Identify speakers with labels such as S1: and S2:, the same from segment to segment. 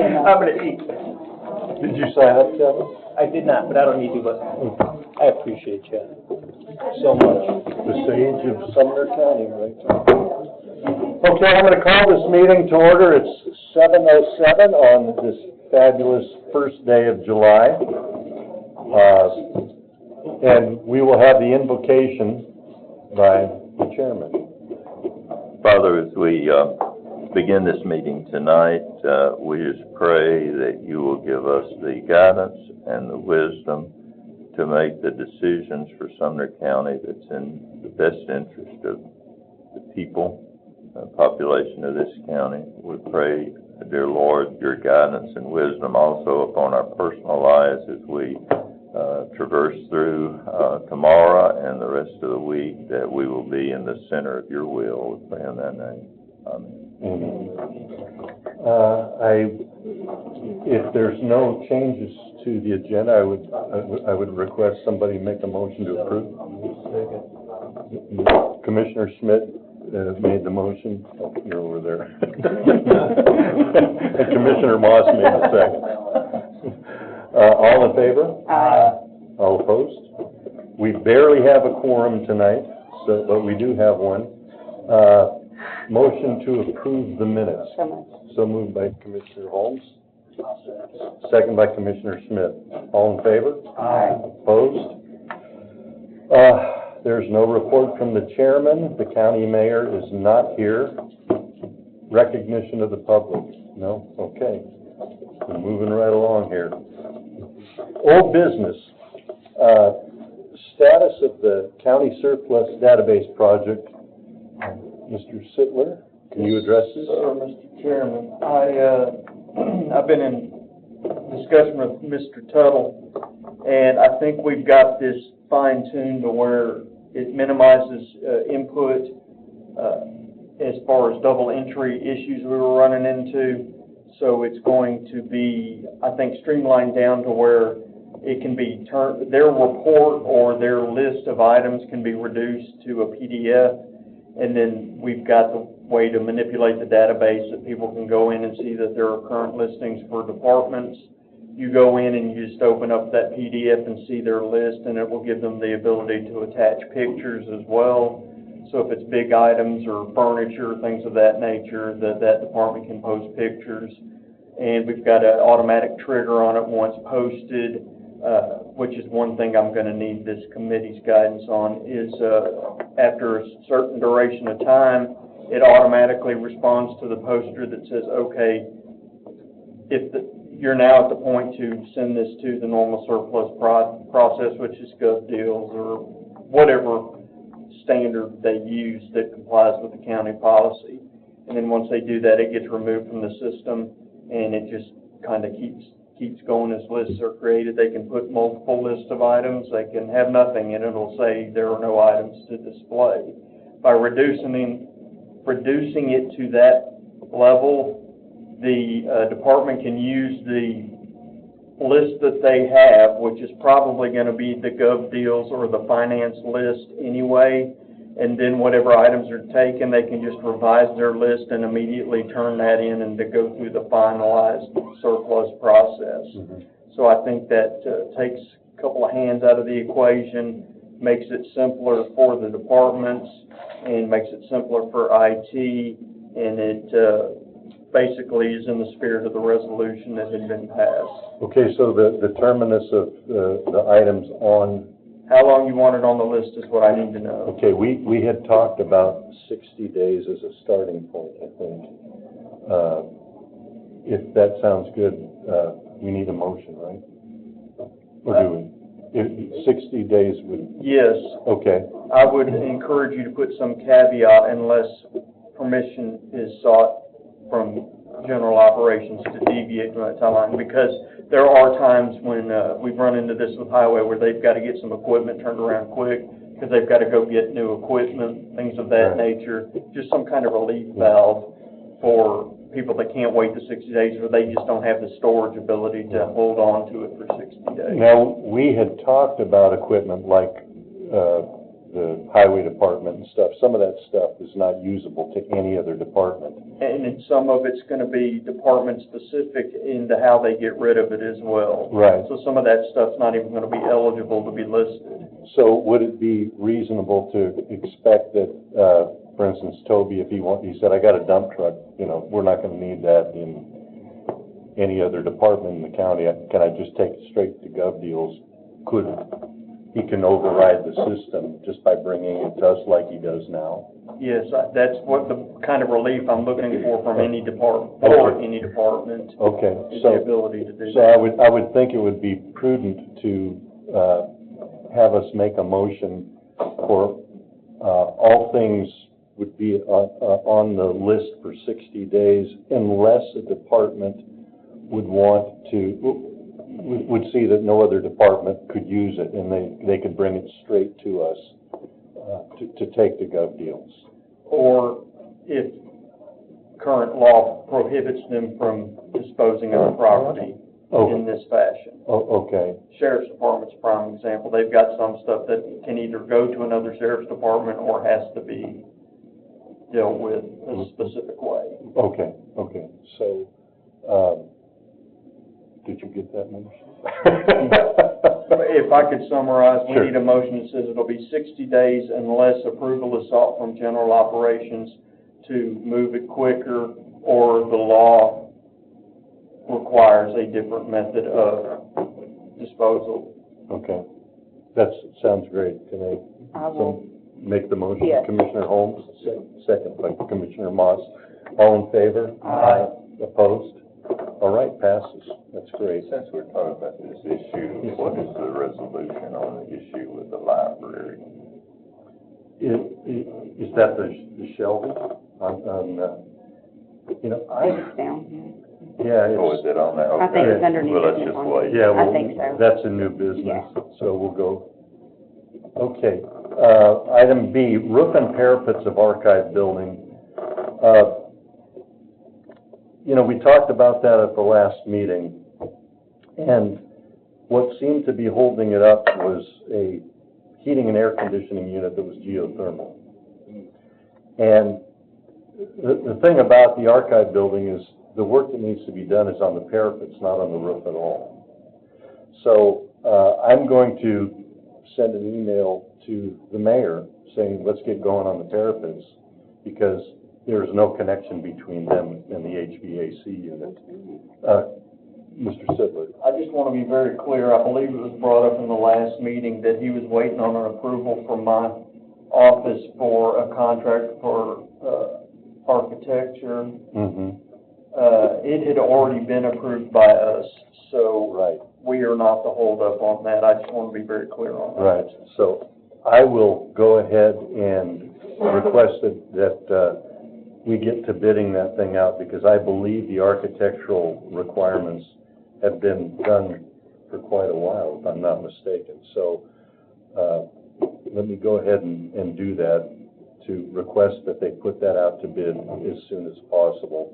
S1: I'm gonna eat.
S2: Did you sign up, Kevin?
S1: I did not, but I don't need to, but I appreciate you so much.
S2: The sage of Sumner County, right? Okay, I'm gonna call this meeting to order. It's 7:07 on this fabulous first day of July. And we will have the invocation by the chairman.
S3: Father, as we begin this meeting tonight, we just pray that you will give us the guidance and the wisdom to make the decisions for Sumner County that's in the best interest of the people, the population of this county. We pray, dear Lord, your guidance and wisdom also upon our personal lives as we traverse through tomorrow and the rest of the week, that we will be in the center of your will. We pray in that name. Amen.
S2: If there's no changes to the agenda, I would request somebody make a motion to approve. Commissioner Schmidt made the motion. Oh, you're over there. And Commissioner Moss made the second. All in favor?
S1: Aye.
S2: All opposed? We barely have a quorum tonight, but we do have one. Motion to approve the minutes. So moved by Commissioner Holmes. Second by Commissioner Schmidt. All in favor?
S1: Aye.
S2: Opposed? There's no report from the chairman. The county mayor is not here. Recognition of the public? No? Okay. We're moving right along here. Old business. Status of the county surplus database project. Mr. Sittler, can you address this?
S4: Sure, Mr. Chairman. I've been in discussion with Mr. Tuttle, and I think we've got this fine-tuned to where it minimizes input as far as double entry issues we were running into. So it's going to be, I think, streamlined down to where it can be turned, their report or their list of items can be reduced to a PDF. And then we've got the way to manipulate the database that people can go in and see that there are current listings for departments. You go in and you just open up that PDF and see their list, and it will give them the ability to attach pictures as well. So if it's big items or furniture, things of that nature, that department can post pictures. And we've got an automatic trigger on it once posted, which is one thing I'm going to need this committee's guidance on, is after a certain duration of time, it automatically responds to the poster that says, okay, you're now at the point to send this to the normal surplus process, which is GovDeals or whatever standard they use that complies with the county policy. And then once they do that, it gets removed from the system, and it just kind of keeps going as lists are created. They can put multiple lists of items. They can have nothing, and it'll say there are no items to display. By reducing it to that level, the department can use the list that they have, which is probably going to be the GovDeals or the finance list anyway, and then whatever items are taken, they can just revise their list and immediately turn that in and to go through the finalized surplus process. Mm-hmm. So I think that takes a couple of hands out of the equation, makes it simpler for the departments, and makes it simpler for IT, and it basically is in the spirit of the resolution that had been passed.
S2: Okay, so the terminus of the items on...
S4: How long you want it on the list is what I need to know.
S2: Okay, we had talked about 60 days as a starting point, I think. If that sounds good, we need a motion, right? Or do we? If 60 days would... Yes. Okay.
S4: I would encourage you to put some caveat unless permission is sought from general operations to deviate from that timeline, because there are times when we've run into this with highway where they've got to get some equipment turned around quick because they've got to go get new equipment, things of that nature. Just some kind of relief valve for people that can't wait the 60 days, or they just don't have the storage ability to hold on to it for 60 days.
S2: Now, we had talked about equipment like the highway department and stuff, some of that stuff is not usable to any other department.
S4: And then some of it's gonna be department-specific into how they get rid of it as well.
S2: Right.
S4: So some of that stuff's not even gonna be eligible to be listed.
S2: So would it be reasonable to expect that, for instance, Toby, if he said, I got a dump truck, you know, we're not gonna need that in any other department in the county, can I just take it straight to Gov Deals? He can override the system just by bringing it to us like he does now?
S4: Yes, that's what the kind of relief I'm looking for from any department, or any department,
S2: Okay,
S4: is the ability to do
S2: so
S4: that.
S2: I would think it would be prudent to, have us make a motion for, all things would be on the list for 60 days unless a department would want to, would see that no other department could use it and they could bring it straight to us, to take to Gov Deals.
S4: Or if current law prohibits them from disposing of the property in this fashion.
S2: Oh, okay.
S4: Sheriff's Department's a prime example. They've got some stuff that can either go to another sheriff's department or has to be dealt with a specific way.
S2: Okay, so, did you get that motion?
S4: If I could summarize, we
S2: Sure.
S4: need a motion that says it'll be 60 days unless approval is sought from general operations to move it quicker, or the law requires a different method of disposal.
S2: Okay, that sounds great. Can
S5: I will.
S2: make the motion?
S5: Yes.
S2: Commissioner Holmes, second by Commissioner Moss. All in favor?
S5: Aye.
S2: Opposed? All right, passes. That's great.
S3: Since we're talking about this issue, what is the resolution on the issue with the library?
S2: Is that the Shelby? You know,
S5: It's down here.
S2: yeah,
S3: Or is
S2: it's,
S3: it on there?
S5: I think it's underneath.
S3: Well, let's
S5: business
S3: just
S5: on
S3: wait.
S5: there.
S2: yeah, well,
S5: I think so.
S2: that's a new business,
S5: Yeah.
S2: so we'll go. Okay, item B, roof and parapets of archive building. You know, we talked about that at the last meeting, and what seemed to be holding it up was a heating and air conditioning unit that was geothermal. And the thing about the archive building is the work that needs to be done is on the parapets, not on the roof at all. So, I'm going to send an email to the mayor saying, let's get going on the parapets, because there's no connection between them and the HVAC unit. Mr. Sidler.
S4: I just want to be very clear, I believe it was brought up in the last meeting that he was waiting on an approval from my office for a contract for, architecture.
S2: Mm-hmm.
S4: It had already been approved by us, so
S2: Right.
S4: we are not the holdup on that. I just want to be very clear on that.
S2: Right, so I will go ahead and request that we get to bidding that thing out, because I believe the architectural requirements have been done for quite a while, if I'm not mistaken. So, let me go ahead and do that, to request that they put that out to bid as soon as possible.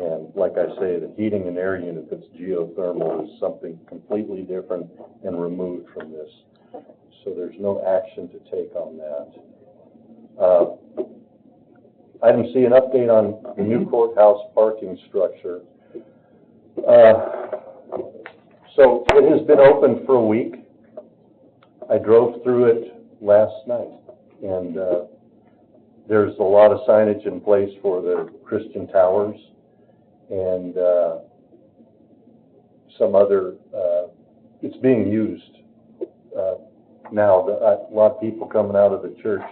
S2: And like I say, the heating and air unit that's geothermal is something completely different and removed from this. So there's no action to take on that. Item C, an update on the new courthouse parking structure. So it has been open for a week. I drove through it last night, and there's a lot of signage in place for the Christian Towers and some other, it's being used now. A lot of people coming out of the church,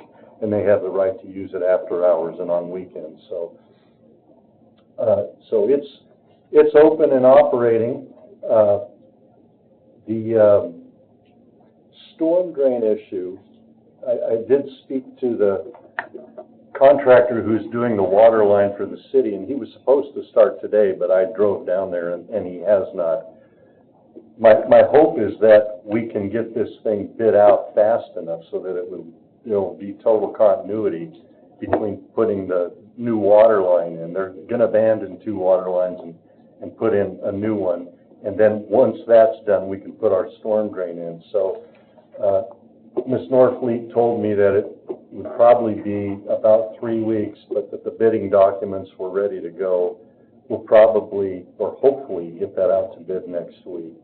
S2: and they have the right to use it after hours and on weekends. So, so it's open and operating. The storm drain issue, I did speak to the contractor who's doing the water line for the city, and he was supposed to start today, but I drove down there and he has not. My hope is that we can get this thing bid out fast enough so that there'll be total continuity between putting the new water line in. They're gonna abandon 2 water lines and put in a new one. And then once that's done, we can put our storm drain in. So, Ms. Norfleet told me that it would probably be about 3 weeks, but that the bidding documents were ready to go. We'll probably, or hopefully, get that out to bid next week.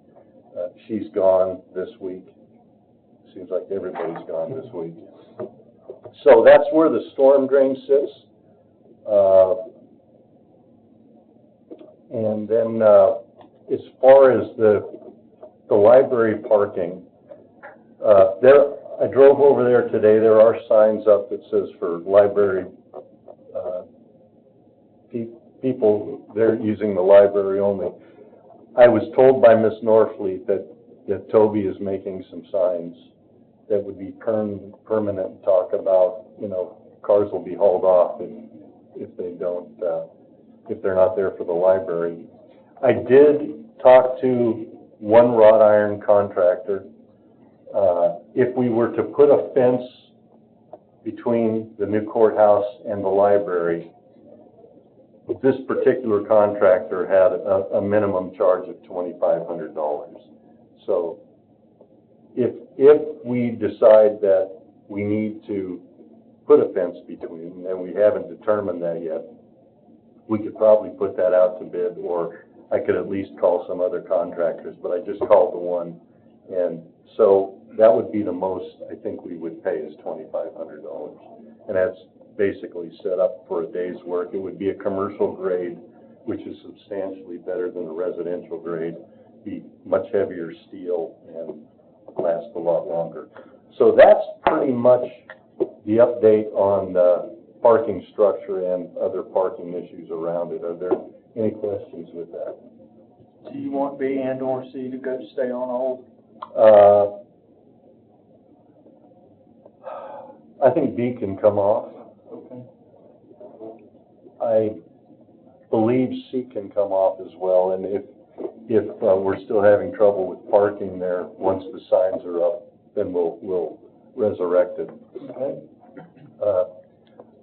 S2: She's gone this week. Seems like everybody's gone this week. So that's where the storm drain sits. And then as far as the library parking, I drove over there today. There are signs up that says for library people, they're using the library only. I was told by Miss Norfleet that Toby is making some signs that would be permanent, talk about, you know, cars will be hauled off if they don't, if they're not there for the library. I did talk to one wrought iron contractor. If we were to put a fence between the new courthouse and the library, this particular contractor had a minimum charge of $2,500. So if we decide that we need to put a fence between, and we haven't determined that yet, we could probably put that out to bid, or I could at least call some other contractors, but I just called the one, and so that would be the most I think we would pay is $2,500, and that's basically set up for a day's work. It would be a commercial grade, which is substantially better than a residential grade, be much heavier steel and last a lot longer. So that's pretty much the update on the parking structure and other parking issues around it. Are there any questions with that?
S4: Do you want B and or C to stay on hold?
S2: I think B can come off.
S4: Okay.
S2: I believe C can come off as well, and if we're still having trouble with parking there, once the signs are up, then we'll resurrect it.
S4: Okay.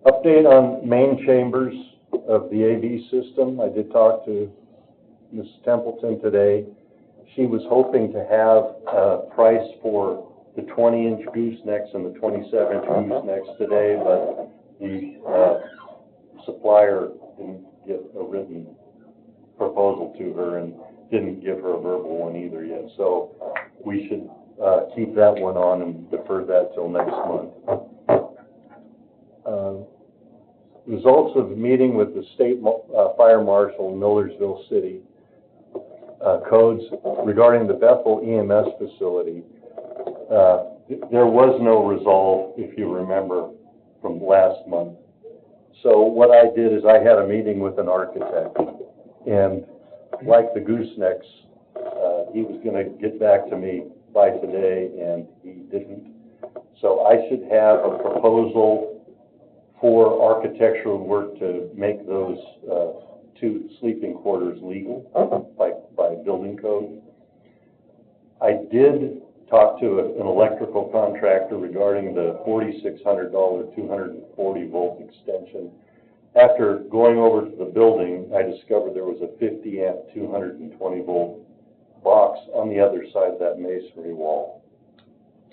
S2: Update on main chambers of the AV system. I did talk to Ms. Templeton today. She was hoping to have a price for the 20-inch goosenecks and the 27-inch goosenecks today, but the supplier didn't get a written proposal to her and didn't give her a verbal one either yet. So we should keep that one on and defer that till next month. Results of the meeting with the state fire marshal in Millersville City, codes regarding the Bethel EMS facility. There was no resolve, if you remember, from last month. So what I did is I had a meeting with an architect, and like the goosenecks, he was going to get back to me by today, and he didn't. So I should have a proposal for architectural work to make those 2 sleeping quarters legal by building code. I did talk to an electrical contractor regarding the $4,600 240-volt extension. After going over to the building, I discovered there was a 50-amp 220-volt box on the other side of that masonry wall.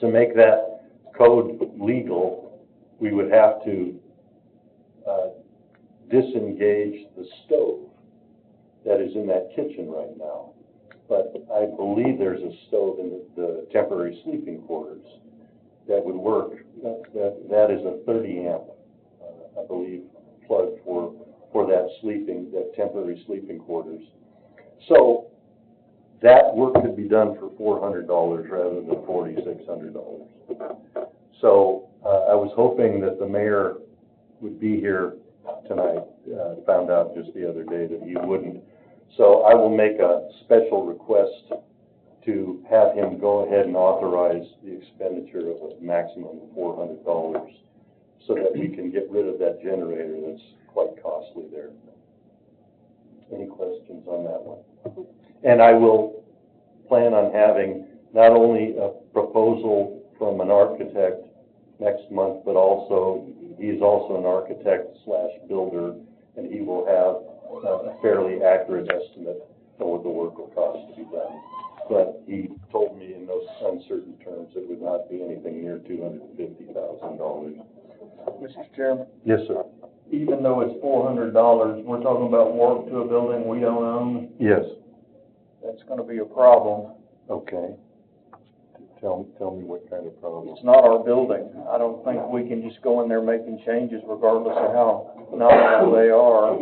S2: To make that code legal, we would have to disengage the stove that is in that kitchen right now. But I believe there's a stove in the temporary sleeping quarters that would work. That is a 30-amp, I believe, plug for that temporary sleeping quarters. So that work could be done for $400 rather than $4,600. So I was hoping that the mayor would be here tonight. Found out just the other day that he wouldn't. So I will make a special request to have him go ahead and authorize the expenditure of a maximum of $400 so that we can get rid of that generator that's quite costly there. Any questions on that one? And I will plan on having not only a proposal from an architect next month, but also, he's also an architect / builder, and he will have a fairly accurate estimate of what the work will cost to be done. But he told me in those uncertain terms insurance, it would not be anything near $250,000.
S4: Mr. Chairman,
S2: Yes, sir.
S4: even though it's $400, we're talking about work to a building we don't own,
S2: Yes.
S4: that's gonna be a problem.
S2: Okay. Tell me what kind of problem.
S4: It's not our building. I don't think we can just go in there making changes regardless of how nominal they are.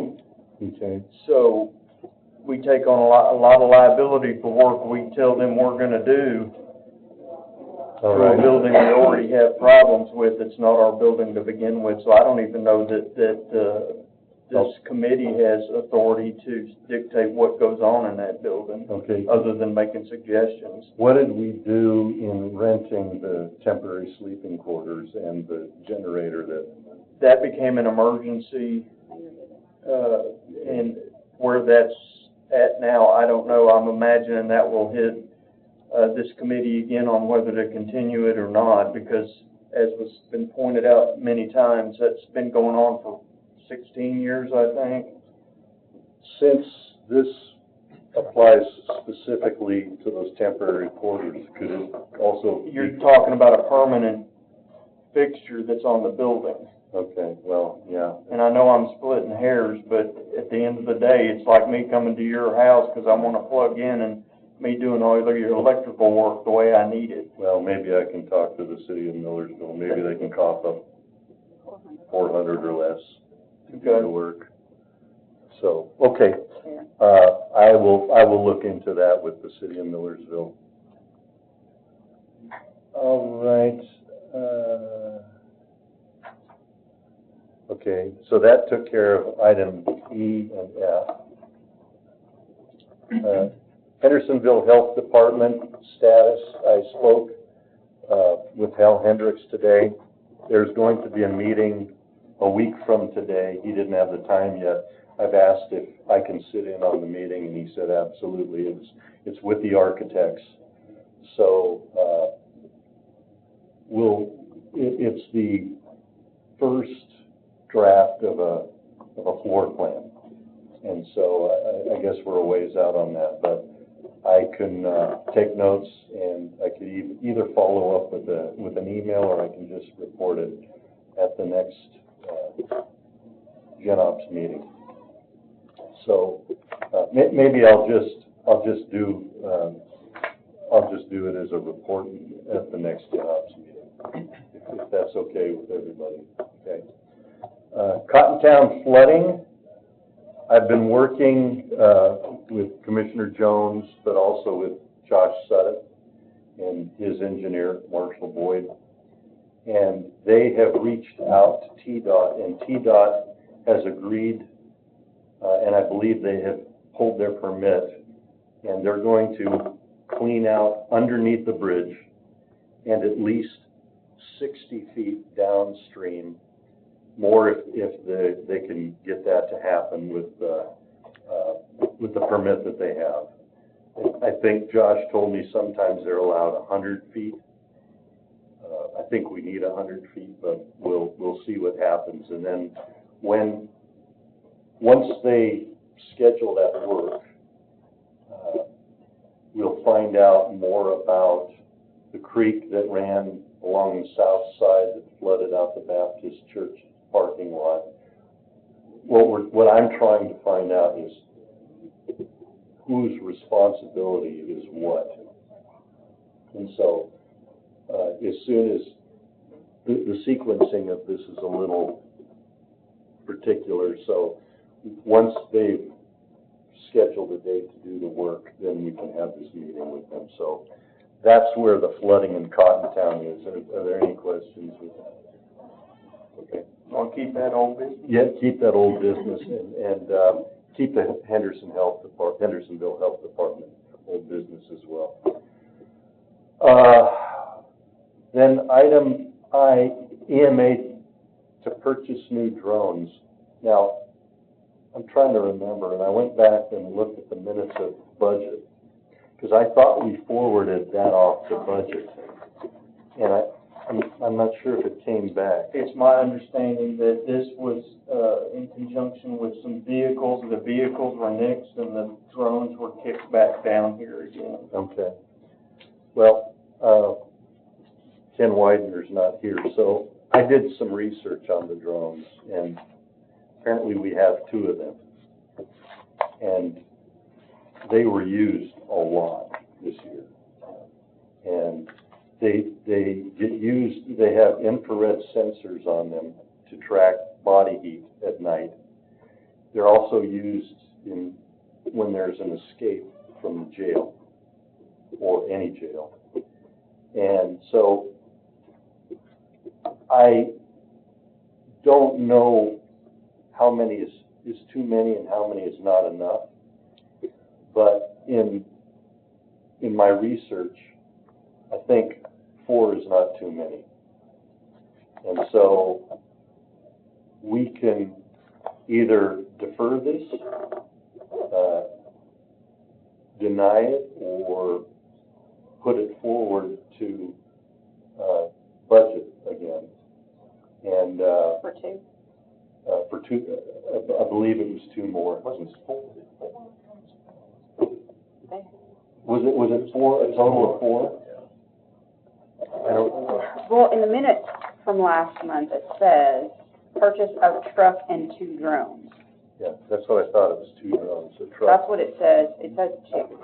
S2: Okay.
S4: So, we take on a lot of liability for work we tell them we're gonna do
S2: All
S4: to a
S2: right.
S4: building we already have problems with. It's not our building to begin with, so I don't even know that this committee has authority to dictate what goes on in that building,
S2: Okay.
S4: other than making suggestions.
S2: What did we do in renting the temporary sleeping quarters and the generator
S4: That became an emergency, and where that's at now, I don't know. I'm imagining that will hit this committee again on whether to continue it or not, because as was been pointed out many times, that's been going on for 16 years, I think.
S2: Since this applies specifically to those temporary quarters, could it also?
S4: You're talking about a permanent fixture that's on the building.
S2: Okay, well, yeah.
S4: And I know I'm splitting hairs, but at the end of the day, it's like me coming to your house because I want to plug in and me doing all of your electrical work the way I need it.
S2: Well, maybe I can talk to the city of Millersville. Maybe they can cough up 400 or less to do the work. So, okay. I will look into that with the city of Millersville. All right. Okay, so that took care of item E and F. Hendersonville Health Department status, I spoke with Hal Hendricks today. There's going to be a meeting a week from today. He didn't have the time yet. I've asked if I can sit in on the meeting, and he said absolutely. It's with the architects. So it's the first draft of a floor plan. And so I guess we're a ways out on that, but I can take notes, and I could either follow up with an email, or I can just report it at the next GenOps meeting. So maybe I'll just do it as a report at the next GenOps meeting, if that's okay with everybody. Okay. Cottontown flooding. I've been working with Commissioner Jones, but also with Josh Sutton and his engineer, Marshall Boyd. And they have reached out to TDOT, and TDOT has agreed, and I believe they have pulled their permit, and they're going to clean out underneath the bridge and at least 60 feet downstream, more if they can get that to happen with the permit that they have. I think Josh told me sometimes they're allowed 100 feet. I think we need 100 feet, but we'll see what happens. And then once they schedule that work, we'll find out more about the creek that ran along the south side that flooded out the Baptist church parking lot. What I'm trying to find out is whose responsibility is what. And so as soon as the sequencing of this is a little particular, so once they've scheduled a date to do the work, then we can have this meeting with them. So that's where the flooding in Cottontown is. Are there any questions with that? Okay.
S4: Want to keep that old business?
S2: Yeah, keep that old business and keep the Hendersonville Health Department old business as well. Then item I, EMA to purchase new drones. Now, I'm trying to remember, and I went back and looked at the minutes of budget, because I thought we forwarded that off to budget. And I'm not sure if it came back.
S4: It's my understanding that this was in conjunction with some vehicles. The vehicles were nixed and the drones were kicked back down here again.
S2: Okay. Well, Ken Widener's not here, so I did some research on the drones, and apparently we have 2 of them. And they were used a lot this year. And they get used, they have infrared sensors on them to track body heat at night. They're also used when there's an escape from jail, or any jail. And so I don't know how many is too many and how many is not enough. But in my research, I think 4 is not too many. And so we can either defer this, deny it, or put it forward to budget again. And
S5: For 2.
S2: for 2, I believe it was 2 more.
S1: Wasn't it 4?
S2: Was it 4, a total of 4? I don't,
S5: Well, in the minutes from last month, it says purchase of truck and 2 drones.
S2: yeah, that's what I thought, it was 2 drones, a truck.
S5: That's what it says. It says 2.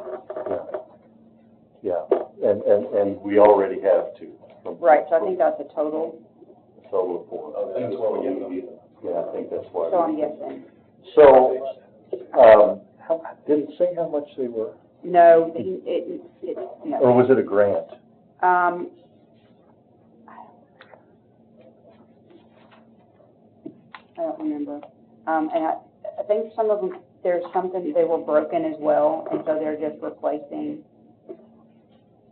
S2: Yeah, and we already have 2.
S5: Right, so I think that's a total.
S2: A total of 4.
S1: That's why we get them.
S2: Yeah, I think that's why.
S5: So I'm guessing.
S2: So, did it say how much they were?
S5: No, no.
S2: Or was it a grant?
S5: I don't remember. And I think some of them, there's something, they were broken as well, and so they're just replacing.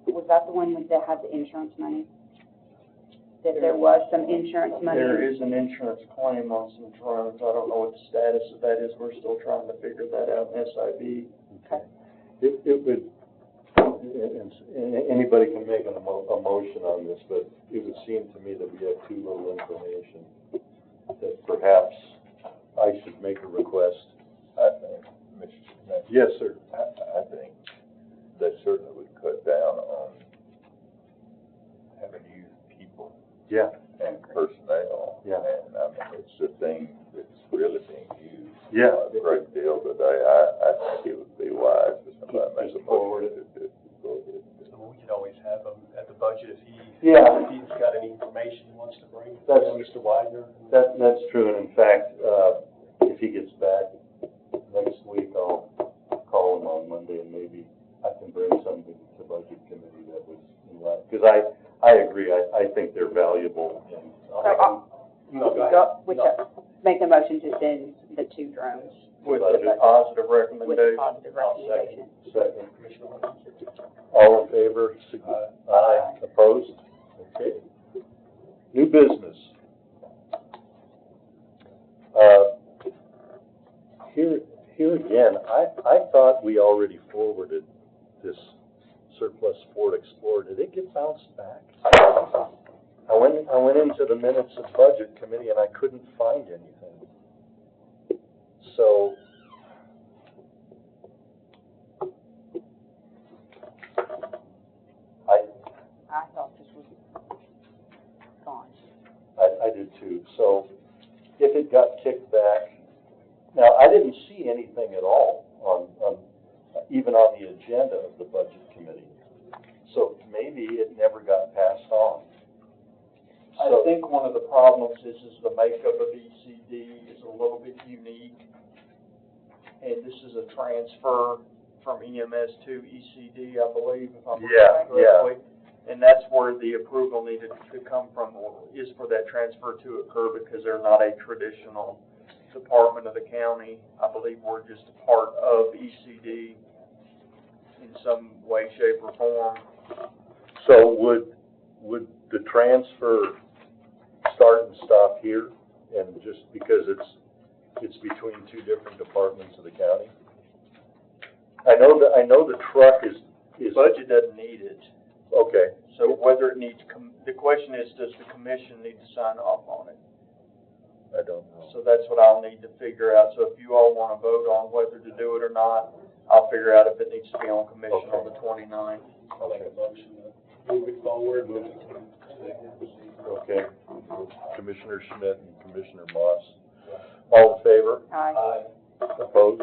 S5: Was that the one that had the insurance money? That there was some insurance money?
S4: There is an insurance claim on some drones. I don't know what the status of that is. We're still trying to figure that out in SIB.
S2: Okay. It would, and anybody can make a motion on this, but it would seem to me that we have too little information, that perhaps I should make a request.
S3: I think, Mr. Smith.
S2: Yes, sir.
S3: I think that certainly would cut down on having to use people
S2: Yeah,
S3: and personnel.
S2: Yeah.
S3: And I mean, it's the thing that's really being used
S2: Yeah.
S3: a great deal today. I think it would be wise for somebody to make a
S2: Forward
S3: motion to go ahead.
S1: We can always have them at the budget if
S2: Yeah.
S1: if he's got any information he wants to bring.
S2: That's-
S1: Mr. Widener.
S2: that's true, and in fact, if he gets back next week, I'll call him on Monday, and maybe I can bring something to the budget committee that was in line, because I agree, I think they're valuable, and
S1: No, go ahead.
S5: Make the motion to send the 2 drones
S4: With
S2: Budget.
S4: a positive
S5: with a
S4: recommendation.
S5: positive recommendation.
S2: second.
S1: Commissioner Widener.
S2: All in favor? Aye. Opposed? Okay. New business. Here again, I thought we already forwarded this surplus Ford Explorer. Did it get bounced back? I went into the minutes of budget committee and I couldn't find anything. So,
S5: I thought this was gone.
S2: I did too. So if it got kicked back, now I didn't see anything at all on even on the agenda of the budget committee. So maybe it never got passed on.
S4: I
S2: So,
S4: think one of the problems is the makeup of ECD is a little bit unique. And this is a transfer from EMS to ECD, I believe, if I'm
S2: Yeah,
S4: remembering correctly. And that's where the approval needed to come from, is for that transfer to occur, because they're not a traditional department of the county. I believe we're just a part of ECD in some way, shape, or form.
S2: so would the transfer start and stop here, and just because it's between 2 different departments of the county? I know the truck is
S4: Budget doesn't need it.
S2: okay.
S4: So whether it needs, the question is, does the commission need to sign off on it?
S2: I don't know.
S4: So that's what I'll need to figure out. So if you all want to vote on whether to do it or not, I'll figure out if it needs to be on commission on the 29th.
S1: I'll make a motion Move it forward,
S2: Okay. Commissioner Schmidt and Commissioner Moss. All in favor?
S5: Aye.
S2: Opposed?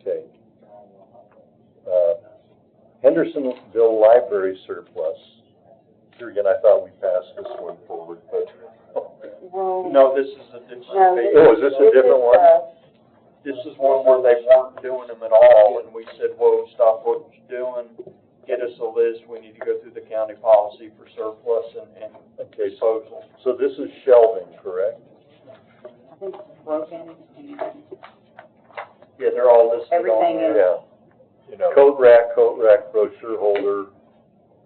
S2: Okay. Hendersonville Library surplus. Here again, I thought we passed this one forward, but.
S5: Well,
S4: No, this is a,
S2: Oh, is this a different one?
S4: this is one where they weren't doing them at all, and we said, whoa, stop what you're doing, get us a list, we need to go through the county policy for surplus and
S2: Okay,
S4: disposal.
S2: so this is shelving, correct?
S5: I think it's broken and
S4: Yeah, they're all listed on
S5: everything
S4: there.
S5: is,
S2: Yeah.
S3: You know,
S2: Coat rack, brochure holder,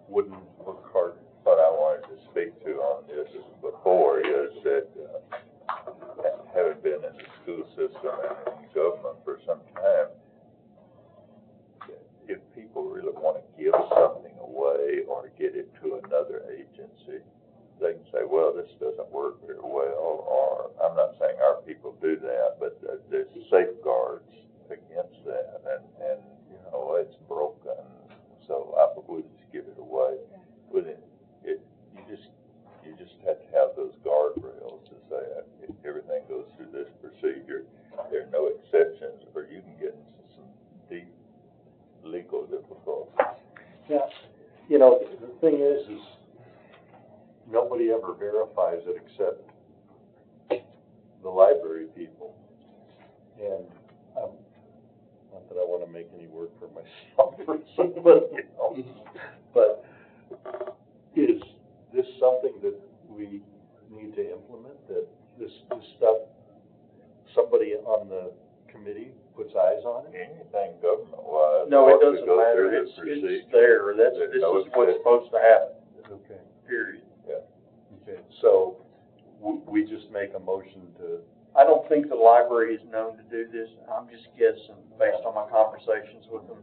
S2: wooden book cart.
S3: what I wanted to speak to on this before is that, having been in the school system and in government for some time, if people really want to give something away or get it to another agency, they can say, well, this doesn't work very well, or I'm not saying our people do that, but there's safeguards against that, and you know, it's broken, so I would just give it away. With it, you just have to have those guardrails to say, if everything goes through this procedure, there are no exceptions, or you can get into some deep legal difficulties.
S2: Yeah. You know, the thing is nobody ever verifies it except the library people. And, not that I want to make any work for myself or somebody else, but is this something that we need to implement, that this stuff, somebody on the committee puts eyes on it?
S3: Anything government-wise.
S4: No, it
S3: ought to
S4: doesn't
S3: go
S4: matter,
S3: through the
S4: it's
S3: procedure.
S4: there, this
S3: There's
S4: is
S3: no
S4: what's
S3: exception.
S4: supposed to happen,
S2: Okay.
S4: period.
S2: Okay, so we just make a motion to,
S4: I don't think the library is known to do this, I'm just guessing, based on my conversations with them,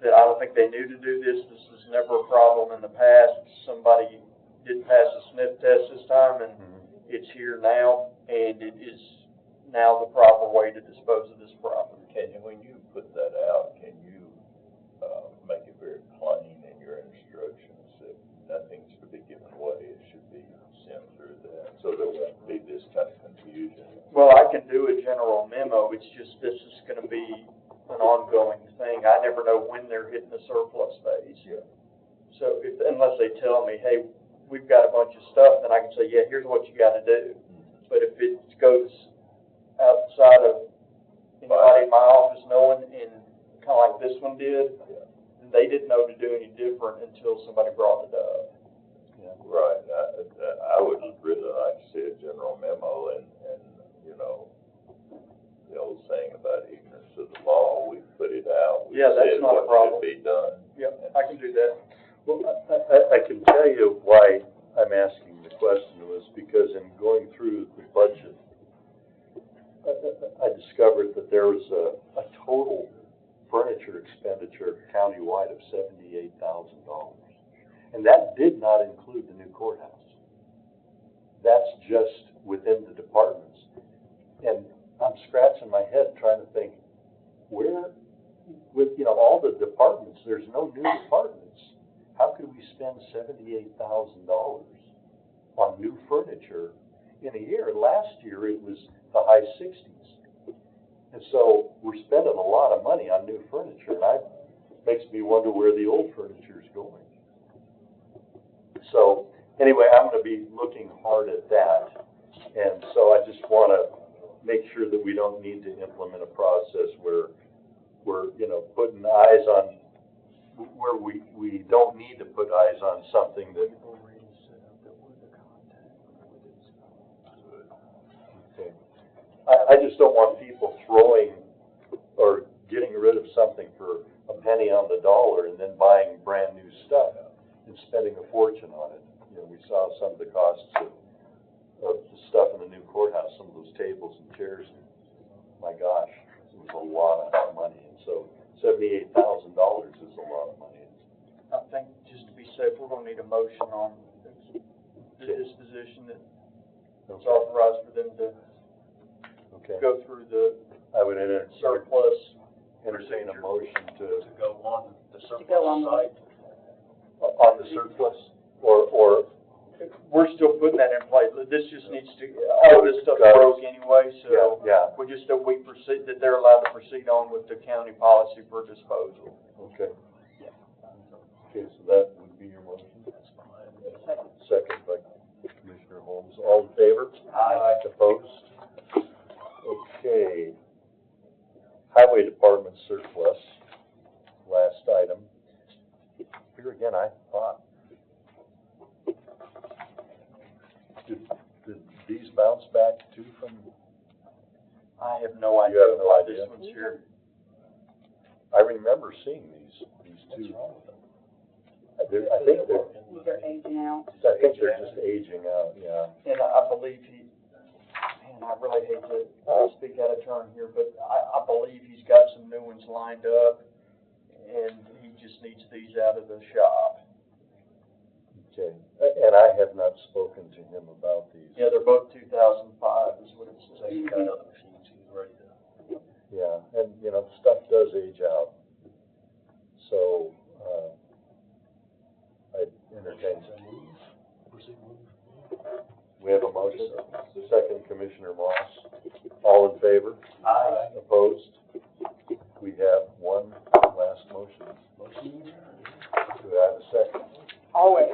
S4: that I don't think they knew to do this was never a problem in the past, somebody didn't pass a sniff test this time, and it's here now, and it is now the proper way to dispose of this property.
S3: When you put that out, can you, make it very plain in your instructions that nothing's to be given away, it should be sent through that, so there won't be this kind of confusion?
S4: Well, I can do a general memo, it's just, this is gonna be an ongoing thing, I never know when they're hitting the surplus phase.
S3: Yeah.
S4: So unless they tell me, hey, we've got a bunch of stuff, then I can say, yeah, here's what you gotta do. But if it goes outside of anybody in my office knowing, and kinda like this one did, they didn't know to do any different until somebody brought it up.
S3: Right, I would really like to see a general memo and, you know, the old saying about ignorance of the law, we put it out. We
S4: Yeah, that's
S3: said
S4: not a
S3: what
S4: problem.
S3: should be done.
S4: Yep, I can do that.
S2: well, I can tell you why I'm asking the question was because in going through the budget, I discovered that there was a total furniture expenditure countywide of $78,000. And that did not include the new courthouse. That's just within the departments. And I'm scratching my head trying to think, where, with, you know, all the departments, there's no new departments. How could we spend $78,000 on new furniture in a year? Last year, it was the high 60s. And so we're spending a lot of money on new furniture, and makes me wonder where the old furniture is going. So anyway, I'm going to be looking hard at that. And so I just want to make sure that we don't need to implement a process where we're, you know, putting eyes on, where we don't need to put eyes on something that. Okay. I just don't want people throwing or getting rid of something for a penny on the dollar and then buying brand new stuff and spending a fortune on it. You know, we saw some of the costs of the stuff in the new courthouse, some of those tables and chairs. My gosh, it was a lot of money. And so $78,000 is a lot of money.
S4: I think, just to be safe, we're gonna need a motion on the disposition that it's authorized for them to go through the
S2: I would
S4: surplus
S2: entertain a motion to
S1: go on the
S5: To go on the
S1: surplus site.
S2: On the surplus, or,
S4: We're still putting that in place. This just needs to, all this stuff broke anyway, so
S2: yeah,
S4: we just, that we proceed, that they're allowed to proceed on with the county policy for disposal.
S2: okay. Okay, so that would be your motion? Second by Commissioner Holmes. All in favor? Aye. Opposed? Okay. Highway Department surplus, last item. Here again, I thought, did these bounce back too from?
S4: I have no idea
S2: You have no
S4: why
S2: idea?
S4: this one's here.
S2: I remember seeing these two. I think
S5: They're aging out.
S2: they're just aging out, yeah.
S4: And I believe man, I really hate to speak out of turn here, but I believe he's got some new ones lined up, and he just needs these out of the shop.
S2: Okay, and I have not spoken to him about these.
S4: Yeah, they're both 2005 is what it says.
S1: He's got other machines he's ready to.
S2: Yeah, and, stuff does age out. So, I entertain. We have a motion, second Commissioner Moss. All in favor?
S1: Aye.
S2: Opposed? We have one last motion. Do I have a second?
S5: Always.